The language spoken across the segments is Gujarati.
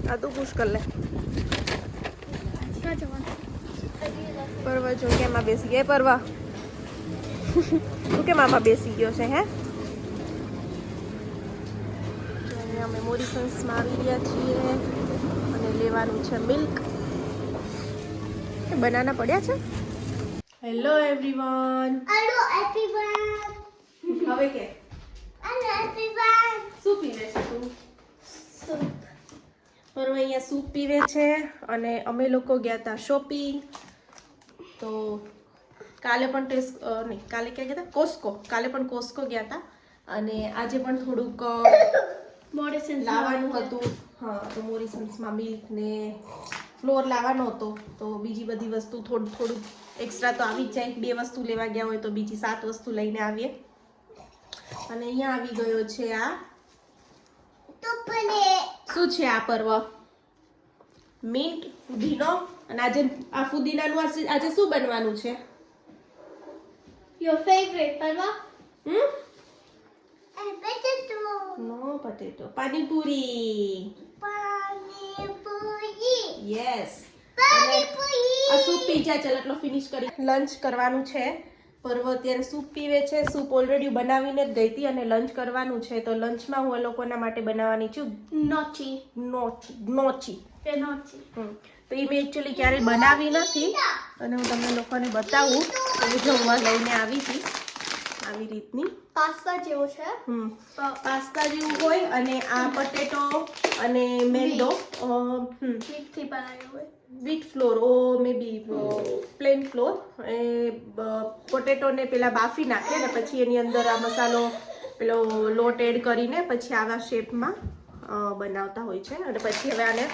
आ तू पुश कर ले परवा जो के मां बेसी गई परवा तू के मामा बेसी गयो છે હે અહીંયા અમે મોરિસન્સમાં આવી ગયા છીએ અને લેવાનું છે મિલ્ક બનાના પડ્યા છે હેલો એવરીવન હેલો એવરીવન હવે કે હેલો એવરીવન શું પીવે છે તું પરવા અહીંયા સૂપ પીવે છે અને અમે લોકો ગયા હતા શોપિંગ તો કાલે પણ નહીં કાલે ક્યાં ગયા હતા કોસ્કો કાલે પણ કોસ્કો ગયા હતા અને આજે પણ થોડુંક મોરિસન્સ લાવવાનું હતું હા તો મોરિસન્સમાં મિલ્ક ને ફ્લોર લાવવાનો હતો તો બીજી બધી વસ્તુ થોડું એક્સ્ટ્રા તો આવી જ જાય 2 વસ્તુ લેવા ગયા હોય તો બીજી 7 વસ્તુ લઈને આવીએ અને અહીંયા આવી ગયો છે આ શું છે આ પર્વ મિન્ટ ફુદીનો અને આજે આ ફુદીનાનું આજે શું બનવાનું છે યોર ફેવરેટ પરવા potato નો પોટેટો પાણીપુરી યસ આ સૂપ પી જાય ચાલ એટલો ફિનિશ કરી લંચ કરવાનું છે પર્વ અત્યારે સૂપ પીવે છે સૂપ ઓલરેડી બનાવીને જ ગઈ હતી અને લંચ કરવાનું છે તો લંચમાં હું એ લોકોના માટે બનાવવાની છું gnocchi તો એ મેં એકચ્યુઅલી ક્યારેય બનાવી નથી અને હું તમને લોકોને બતાવું તો જો હું લઈને આવી હતી આવી રીતની પાસ્તા જેવો છે પાસ્તા જેવું હોય અને આ પોટેટો અને મેંદો મીઠથી બનાવ્યો હોય વ્હીટ ફ્લોર ઓ મે બી પ્લેન ફ્લોર એ પોટેટોને પેલા બાફી નાખે ને પછી એની અંદર આ મસાલો પેલો લોટ એડ કરીને પછી આવા શેપમાં બનાવતા હોય છે અને પછી હવે આને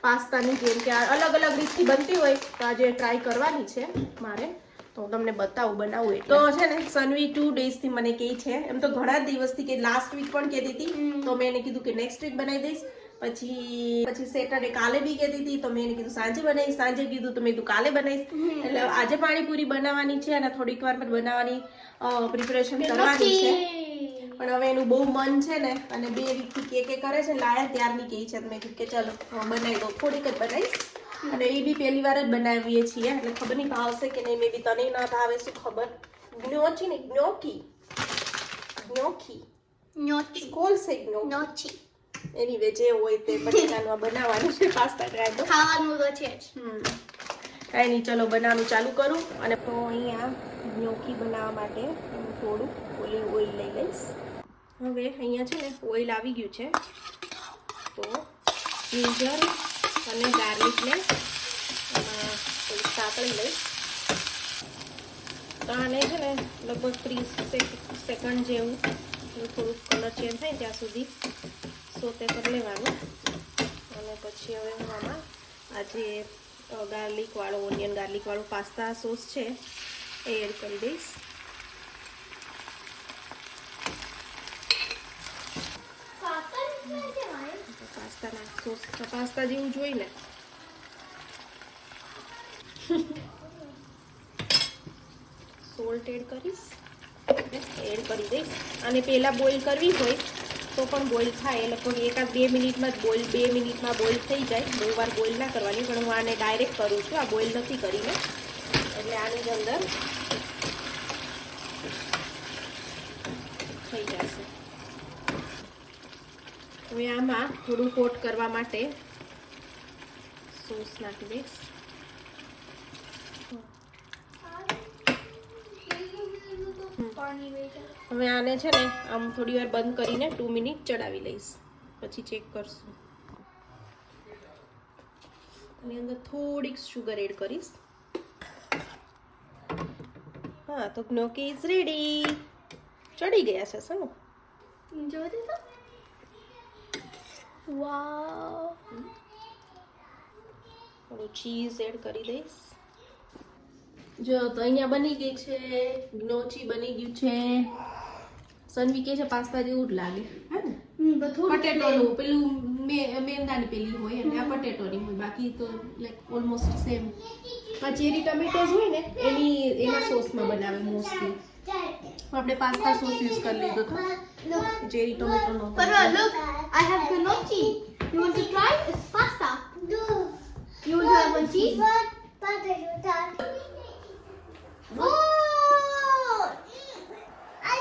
પાસ્તાની જેમ કે અલગ અલગ રીતથી બનતી હોય તો આજે ટ્રાય કરવાની છે મારે તો હું તમને બતાવું બનાવું તો છે ને સનવી 2 ડેઝથી મને કહે છે એમ તો ઘણા દિવસથી કે લાસ્ટ વીક પણ કહેતી હતી તો મેં એને કીધું કે નેક્સ્ટ વીક બનાવી દઈશ પછી સેટરડે કાલે બી કહેતી હતી તો મેં એને કીધું સાંજે બનાવીશ સાંજે કીધું તો મેં કીધું કાલે બનાવીશ એટલે આજે પાણીપુરી બનાવવાની છે અને થોડીક વાર પછી બનાવવાની પ્રિપેરેશન કરવાની છે પણ હવે એનું બહુ મન છે ને અને 2 વીકથી કે કરે છે લાયા ત્યારની કહી છે મેં કીધું કે ચલો બનાવી દો થોડીક જ બનાવીશ અને એ બી પહેલી વાર જ બનાવીએ છીએ એટલે ખબર નહીં ભાવશે કે નહીં મે બી તને ના ભાવે શું ખબર gnocchi ને gnocchi કોલ સે gnocchi એનીવે જે હોય તે બટેટાનું બનાવવાનું છે પાસ્તા ટ્રાય તો ખાવાનું તો છે જ કાંઈ નહીં ચલો બનાવવાનું ચાલુ કરું અને તો અહીંયા gnocchi બનાવવા માટે થોડું ઓલિવ ઓઇલ લઈ લઈશ હવે અહીંયા છે ને ઓઇલ આવી ગયું છે તો જિંજર અને ગાર્લિકને થોડી સાતળી લઈશ તો આને છે ને લગભગ 30 સેકન્ડ જેવું થોડુંક કલર ચેન્જ થાય ત્યાં સુધી સોતે કરી લેવાનું અને પછી હવે હું આમાં આજે ગાર્લિકવાળો ઓનિયન ગાર્લિકવાળો પાસ્તા સોસ છે એ એડ કરી દઈશ પાસ્તાના સોસ પાસ્તા જેવું જોઈ ને સોલ્ટ એડ કરીશ એડ કરી દઈશ અને પહેલાં બોઇલ કરવી હોય તો પણ બોઇલ થાય એ લગભગ 1-2 મિનિટમાં જ 2 મિનિટમાં બોઇલ થઈ જાય બહુ વાર બોઇલ ના કરવાની પણ હું આને ડાયરેક્ટ કરું છું આ બોઇલ નથી કરીને એટલે આની જ અંદર થઈ જશે હવે આમાં થોડું કોટ કરવા માટે સોસ નાખી દઈશ હવે આને છે ને આમ થોડી વાર બંધ કરીને 2 મિનિટ ચડાવી લઈશ પછી ચેક કરશું એની અંદર થોડીક શુગર એડ કરીશ હા તો gnocchi ઇઝ રેડી ચડી ગયા છે સર જોઈ દીધો વાવ થોડું ચીઝ એડ કરી દઈશ જો તો અહીંયા બની ગઈ છે gnocchi બની ગયું છે સનવી કે છે પાસ્તા જેવું જ લાગે હે ને પટેટોનું પેલું મેંદાની પેલી હોય અને આ પટેટોની હોય બાકી તો લાઈક ઓલમોસ્ટ સેમ આ ચેરી ટમેટોઝ હોય ને એના સોસમાં બનાવે મોસ્ટલી આપણે પાસ્તા સોસ યુઝ કરી લીધો તો cherry ટમેટોનો But look, I have gnocchi. You want to try? It's pasta. double cheese.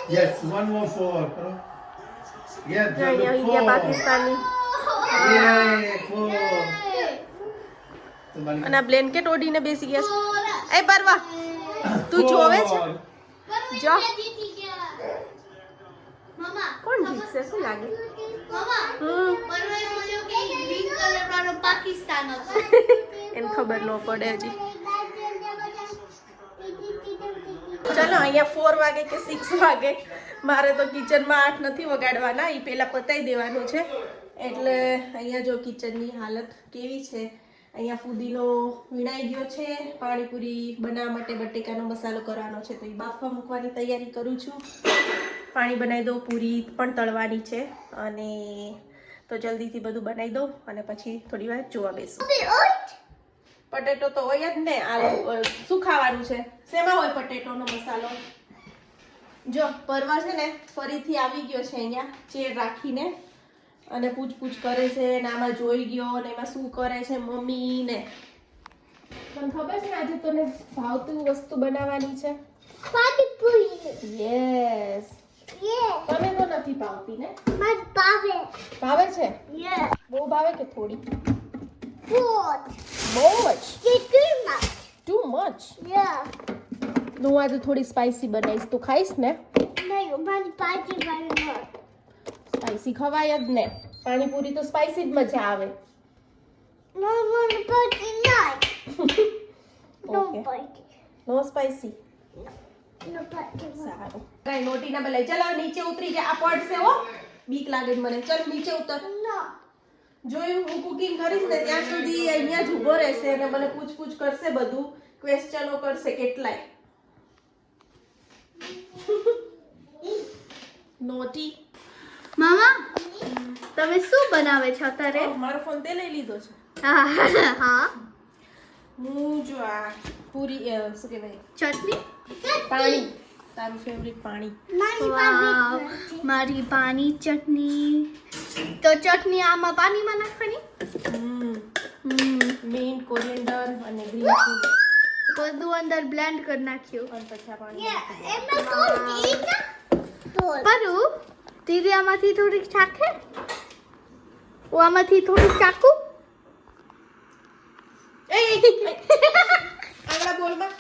Yes, one more for. Yeah, જો અહીંયા double India four. Pakistani Yeah, four. તમારી અને આ બ્લેન્કેટ ઓઢીને બેસી ગયા છે. એ પરવા તું જોવે છે? જો Mama. કોણ જીતશે શું લાગે? Mama. હમ પરવાએ બોલ્યો કે ગ્રીન કલર વાળો પાકિસ્તાન હતો. એને ખબર ન પડે હજી. ચલો અહીંયા 4 વાગે કે 6 વાગે મારે તો કિચનમાં 8 નથી વગાડવાના, એ પહેલા પતાવી દેવાનું છે. એટલે અહીંયા જો કિચનની હાલત કેવી છે. અહીંયા ફુદીનો વીણાઈ ગયો છે. પાણીપુરી બનાવવા માટે બટેકાનો મસાલો કરવાનો છે, તો એ બાફવા મૂકવાની તૈયારી કરું છું. પાણી બનાવી દઉં, પૂરી પણ તળવાની છે, અને તો જલ્દીથી બધું બનાવી દઉં અને પછી થોડી વાર જોવા બેસું. પટેટો તો હોય જ ને. આ શું ખાવાનું છે? શેમાં હોય પટેટોનો મસાલો? જો પરવા છે ને ફરીથી આવી ગયો છે અહીંયા ચેર રાખીને અને પૂછપૂછ કરે છે ને આમાં જોઈ ગયો ને એમાં શું કરે છે મમ્મી ને. તમને ખબર છે આજે તને ભાવતું વસ્તુ બનાવવાની છે? યસ. તને તો નથી ભાવતી ને? ભાવે છે? બહુ ભાવે કે થોડી? બહુ જ. Too much. હું આજે થોડી સ્પાઈસી બનાવીશ. તું ખાઈશ ને? સ્પાઈસી ખવાય જ ને. પાણીપુરી તો સ્પાઈસી જ મજા આવે. ઓકે, નો સ્પાઈસી. સારું. કઈ નોટી ના બોલાય. ચાલો નીચે ઉતરી જા. આ પડશે હો. બીક લાગે છે મને. ચાલ નીચે ઉતર. જોયું હું કુકિંગ કરીશ ને ત્યાં સુધી અહીંયા જ ઊભો રહેશે અને મને પૂછપૂછ કરશે, બધું ક્વેશ્ચનો કરશે કેટલાય. નોટી. મામા તમે શું બનાવે છો અત્યારે? મારો ફોન તે લઈ લીધો છે. હા. હું જો આ પૂરી શું કહેવાય ચટણી. પાણી. તારું ફેવરિટ પાણી. વાવ, મારી પાણી ચટણી. તો ચટણી આમાં પાણીમાં નાખવાની. મેઇન કોરિએન્ડર અને ગ્રીન ચીલી બધું અંદર બ્લેન્ડ કરી નાખ્યું. અને પછી આ પાણી પરું દીદી આમાંથી થોડીક ચાખે. આમાંથી થોડીક ચાકુ. આગળ બોલમાં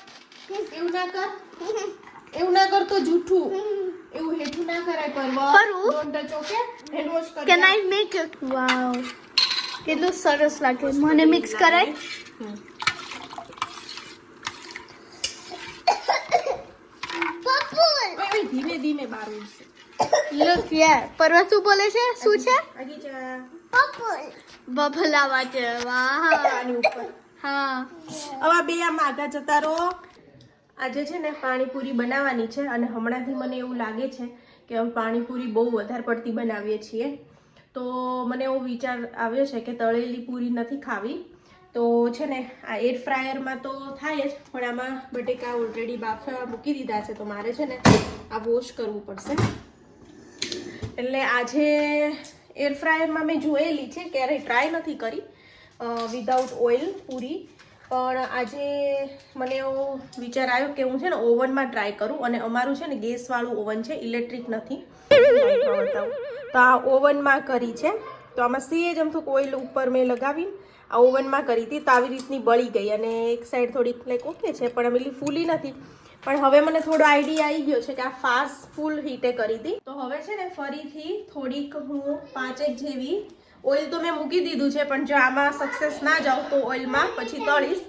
એવું ના કર. એવું ના કર તો જૂઠું. એવું હેઠું ના કરાય. પરું. Don't touch. Okay, hand wash કર. Can I make it? Wow, કેટલું સરસ લાગે. મને મિક્સ કરાય. ધીમે ધીમે બારું છે. લુક યાર, પરવા શું બોલે છે? શું છે? આગી જા. બફલાવા છે. વાહ. આની ઉપર. હા. હવે બે આમ આગા જતા રહો. આજે છે ને પાણીપુરી બનાવવાની છે અને હમણાંથી મને એવું લાગે છે કે અમે પાણીપુરી બહુ વધારે પડતી બનાવીએ છીએ. તો મને એવો વિચાર આવ્યો છે કે તળેલી પૂરી નથી ખાવી. તો છે ને આ એર ફ્રાયરમાં તો થાય જ, પણ આમાં બટેકા ઓલરેડી બાફવા મૂકી દીધા છે, તો મારે છે ને આ વોશ કરવું પડશે. એટલે આજે એર ફ્રાયરમાં મેં જોયેલી છે, ક્યારેય ટ્રાય નથી કરી વિધાઉટ ઓઇલ પૂરી. પણ આજે મને એવો વિચાર આવ્યો કે હું છે ને ઓવનમાં ટ્રાય કરું. અને અમારું છે ને ગેસવાળું ઓવન છે, ઇલેક્ટ્રિક નથી. તો આ ઓવનમાં કરી છે. તો આમાં સીએ જ અમથું ઓઇલ ઉપર મેં લગાવી આ ઓવનમાં કરી હતી. તો આવી રીતની બળી ગઈ અને એક સાઈડ થોડીક લાઈક ઓકે છે, પણ આમ એટલી ફૂલી નથી. પણ હવે મને થોડો આઈડિયા આવી ગયો છે કે આ ફાસ્ટ ફૂલ હીટે કરી હતી. તો હવે છે ને ફરીથી થોડીક હું 5 જેવી ઓઇલ તો મેં મૂકી દીધું છે, પણ જો આમાં સક્સેસ ના જાઉં તો ઓઇલમાં પછી તળીશ.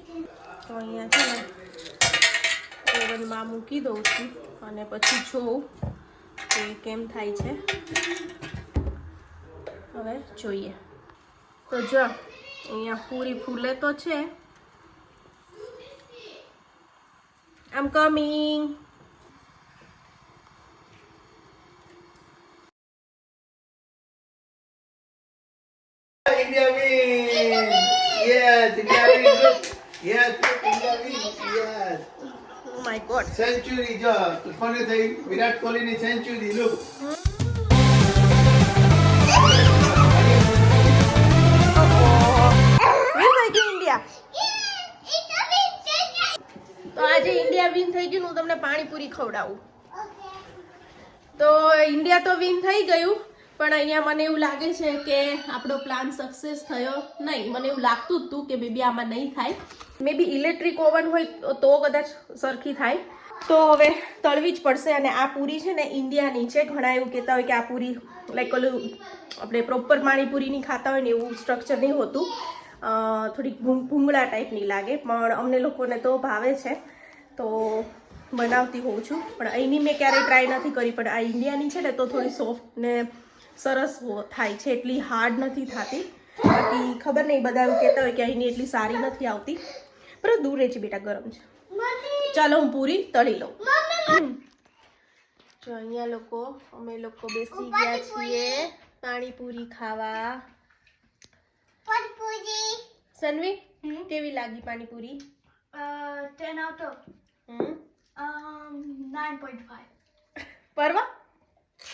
તો અહીંયા છે ને ઓવનમાં મૂકી દઉં છું અને પછી જોઉં કે કેમ થાય છે. હવે જોઈએ. તો જો અહીંયા પૂરી ફૂલે તો છે. આમ coming. India win! Yes, India win! Look! Yes, look, India win! Yes! Oh my god. Century, jo. કોને થઈ? વિરાટ કોહલીની century. Look! Win by India. Panipuri ખવડાવું. તો ઇન્ડિયા તો વિન થઈ ગયું, પણ અહીંયા મને એવું લાગે છે કે આપણો પ્લાન સક્સેસ થયો નહીં. મને એવું લાગતું જ હતું કે બેબી આમાં નહીં થાય. મે બી ઇલેક્ટ્રિક ઓવન હોય તો કદાચ સરખી થાય. તો હવે તળવી જ પડશે. અને આ પૂરી છે ને ઇન્ડિયાની છે. ઘણા એવું કહેતા હોય કે આ પૂરી લાઈક ઓલું આપણે પ્રોપર પાણીપુરીની ખાતા હોય ને એવું સ્ટ્રક્ચર નહીં હોતું, થોડીક ભૂંગળા ટાઈપની લાગે, પણ અમને લોકોને તો ભાવે છે તો બનાવતી હોઉં છું. પણ અહીંની મેં ક્યારેય ટ્રાય નથી કરી, પણ આ ઇન્ડિયાની છે ને તો થોડી સોફ્ટ ને સરસ થાય છે, એટલી હાર્ડ નથી થતી. બાકી ખબર નહીં, બધા એવું કહેતા હોય કે અહીંની એટલી સારી નથી આવતી, પણ દૂર રહે છે બેટા, ગરમ છે. ચાલો હું પૂરી તળી લઉં. જો અહીંયા અમે લોકો બેસી ગયા છીએ પાણીપુરી ખાવા. સનવી કેવી લાગી પાણીપુરી? 10 out of 9.5. પરવા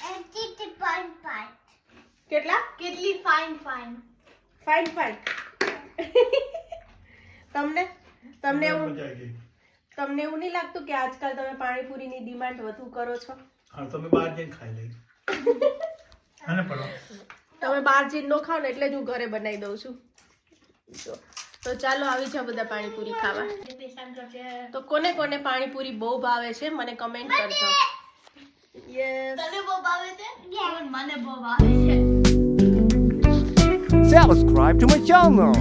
8.5. કેટલા? કેટલી ફાઇન ફાઇન તમને એવું નહીં લાગતું કે આજકાલ તમે પાણીપુરીની ડિમાન્ડ વધુ કરો છો? હા, તમે બહાર જઈને ખાઈ લઈ. અને પડો. તમે બહાર જઈને ન ખાઓ ને એટલે જ હું ઘરે બનાવી દઉં છું. જો તો ચાલો આવી જાઓ બધા પાણીપુરી ખાવા. તો કોને કોને પાણીપુરી બહુ ભાવે છે મને કમેન્ટ કરજો. યસ, તને બહુ ભાવે છે? મને બહુ ભાવે છે. Subscribe to my channel.